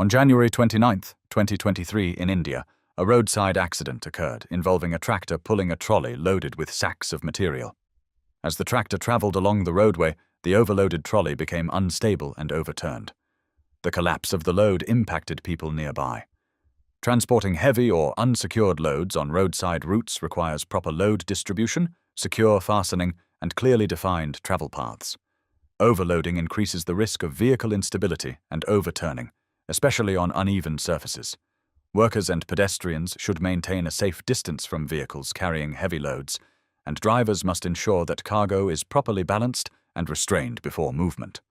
On January 29, 2023, in India, a roadside accident occurred involving a tractor pulling a trolley loaded with sacks of material. As the tractor traveled along the roadway, the overloaded trolley became unstable and overturned. The collapse of the load impacted people nearby. Transporting heavy or unsecured loads on roadside routes requires proper load distribution, secure fastening, and clearly defined travel paths. Overloading increases the risk of vehicle instability and overturning, especially on uneven surfaces. Workers and pedestrians should maintain a safe distance from vehicles carrying heavy loads, and drivers must ensure that cargo is properly balanced and restrained before movement.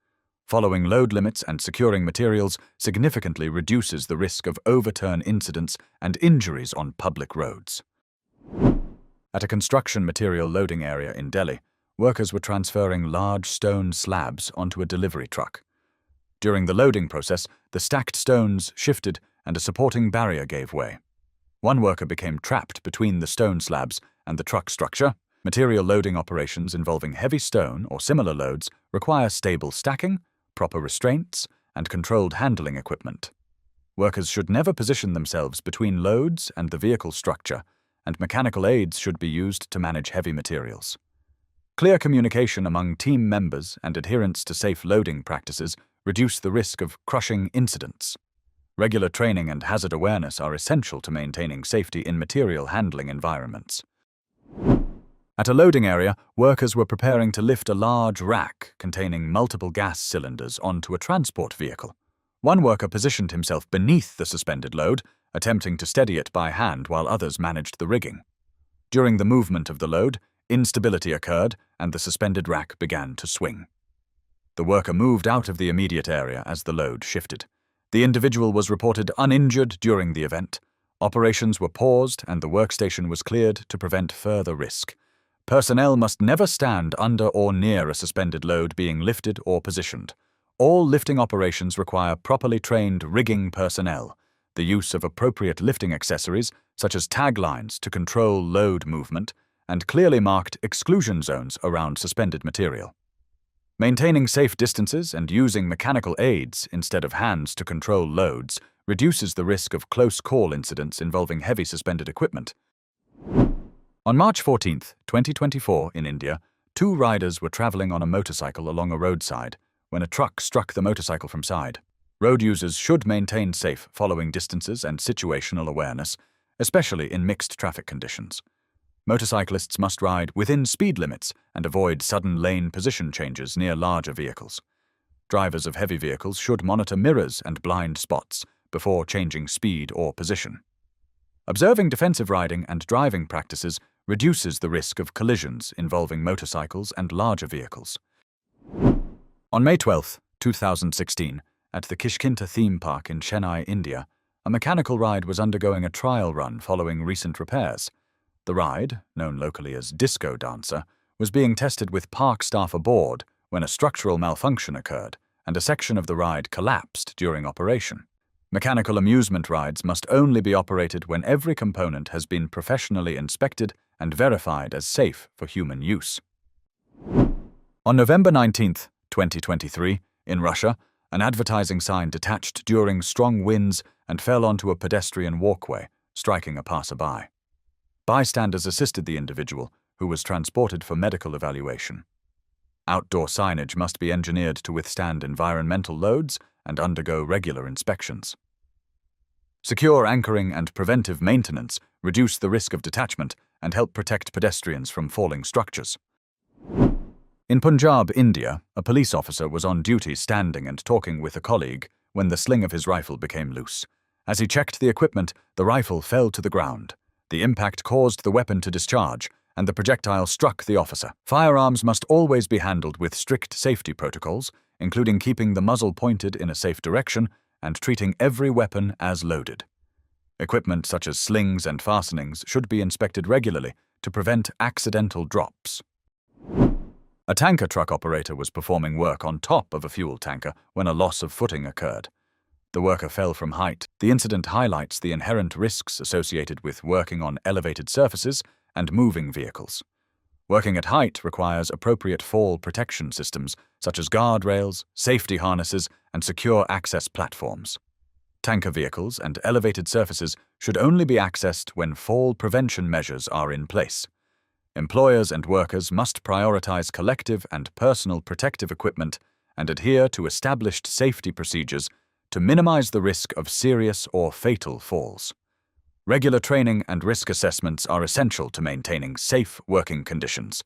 Following load limits and securing materials significantly reduces the risk of overturn incidents and injuries on public roads. At a construction material loading area in Delhi, workers were transferring large stone slabs onto a delivery truck. During the loading process, the stacked stones shifted and a supporting barrier gave way. One worker became trapped between the stone slabs and the truck structure. Material loading operations involving heavy stone or similar loads require stable stacking, proper restraints, and controlled handling equipment. Workers should never position themselves between loads and the vehicle structure, and mechanical aids should be used to manage heavy materials. Clear communication among team members and adherence to safe loading practices reduce the risk of crushing incidents. Regular training and hazard awareness are essential to maintaining safety in material handling environments. At a loading area, workers were preparing to lift a large rack containing multiple gas cylinders onto a transport vehicle. One worker positioned himself beneath the suspended load, attempting to steady it by hand while others managed the rigging. During the movement of the load, instability occurred and the suspended rack began to swing. The worker moved out of the immediate area as the load shifted. The individual was reported uninjured during the event. Operations were paused and the workstation was cleared to prevent further risk. Personnel must never stand under or near a suspended load being lifted or positioned. All lifting operations require properly trained rigging personnel, the use of appropriate lifting accessories such as tag lines to control load movement, and clearly marked exclusion zones around suspended material. Maintaining safe distances and using mechanical aids instead of hands to control loads reduces the risk of close call incidents involving heavy suspended equipment. On March 14, 2024, in India, two riders were traveling on a motorcycle along a roadside when a truck struck the motorcycle from side. Road users should maintain safe following distances and situational awareness, especially in mixed traffic conditions. Motorcyclists must ride within speed limits and avoid sudden lane position changes near larger vehicles. Drivers of heavy vehicles should monitor mirrors and blind spots before changing speed or position. Observing defensive riding and driving practices reduces the risk of collisions involving motorcycles and larger vehicles. On May 12, 2016, at the Kishkinda theme park in Chennai, India, a mechanical ride was undergoing a trial run following recent repairs. The ride, known locally as Disco Dancer, was being tested with park staff aboard when a structural malfunction occurred and a section of the ride collapsed during operation. Mechanical amusement rides must only be operated when every component has been professionally inspected and verified as safe for human use. On November 19, 2023, in Russia, an advertising sign detached during strong winds and fell onto a pedestrian walkway, striking a passerby. Bystanders assisted the individual, who was transported for medical evaluation. Outdoor signage must be engineered to withstand environmental loads and undergo regular inspections. Secure anchoring and preventive maintenance reduce the risk of detachment and help protect pedestrians from falling structures. In Punjab, India, a police officer was on duty standing and talking with a colleague when the sling of his rifle became loose. As he checked the equipment, the rifle fell to the ground. The impact caused the weapon to discharge, and the projectile struck the officer. Firearms must always be handled with strict safety protocols, including keeping the muzzle pointed in a safe direction and treating every weapon as loaded. Equipment such as slings and fastenings should be inspected regularly to prevent accidental drops. A tanker truck operator was performing work on top of a fuel tanker when a loss of footing occurred. The worker fell from height. The incident highlights the inherent risks associated with working on elevated surfaces and moving vehicles. Working at height requires appropriate fall protection systems such as guardrails, safety harnesses, and secure access platforms. Tanker vehicles and elevated surfaces should only be accessed when fall prevention measures are in place. Employers and workers must prioritize collective and personal protective equipment and adhere to established safety procedures to minimize the risk of serious or fatal falls. Regular training and risk assessments are essential to maintaining safe working conditions.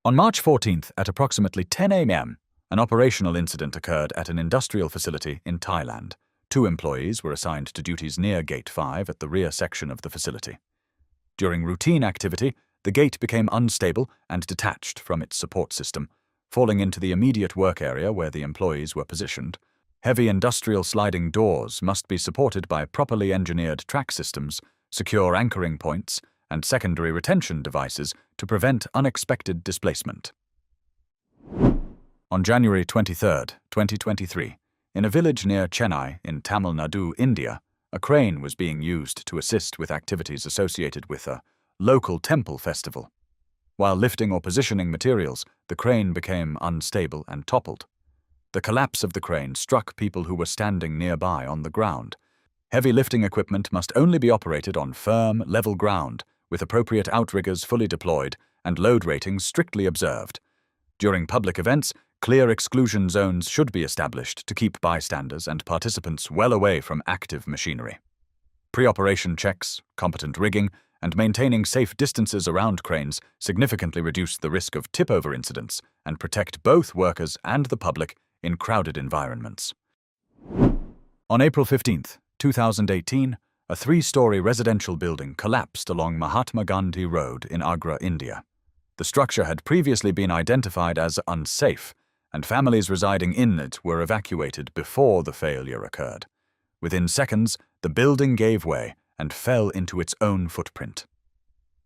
On March 14th at approximately 10 a.m., an operational incident occurred at an industrial facility in Thailand. 2 employees were assigned to duties near Gate 5 at the rear section of the facility. During routine activity, the gate became unstable and detached from its support system, falling into the immediate work area where the employees were positioned. Heavy industrial sliding doors must be supported by properly engineered track systems, secure anchoring points, and secondary retention devices to prevent unexpected displacement. On January 23, 2023, in a village near Chennai in Tamil Nadu, India, a crane was being used to assist with activities associated with a local temple festival. While lifting or positioning materials, the crane became unstable and toppled. The collapse of the crane struck people who were standing nearby on the ground. Heavy lifting equipment must only be operated on firm, level ground, with appropriate outriggers fully deployed and load ratings strictly observed. During public events, clear exclusion zones should be established to keep bystanders and participants well away from active machinery. Pre-operation checks, competent rigging, and maintaining safe distances around cranes significantly reduce the risk of tip-over incidents and protect both workers and the public in crowded environments. On April 15, 2018, a 3-story residential building collapsed along Mahatma Gandhi Road in Agra, India. The structure had previously been identified as unsafe, and families residing in it were evacuated before the failure occurred. Within seconds, the building gave way and fell into its own footprint.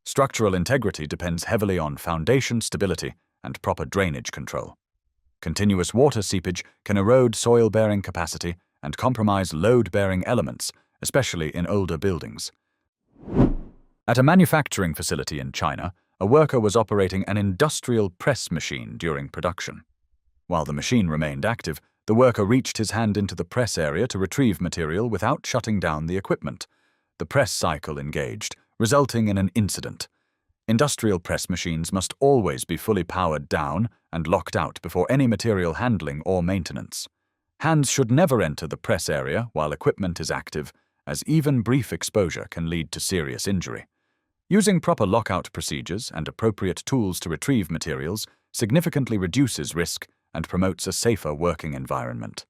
Structural integrity depends heavily on foundation stability and proper drainage control. Continuous water seepage can erode soil-bearing capacity and compromise load-bearing elements, especially in older buildings. At a manufacturing facility in China, a worker was operating an industrial press machine during production. While the machine remained active, the worker reached his hand into the press area to retrieve material without shutting down the equipment. The press cycle engaged, resulting in an incident. Industrial press machines must always be fully powered down and locked out before any material handling or maintenance. Hands should never enter the press area while equipment is active, as even brief exposure can lead to serious injury. Using proper lockout procedures and appropriate tools to retrieve materials significantly reduces risk and promotes a safer working environment.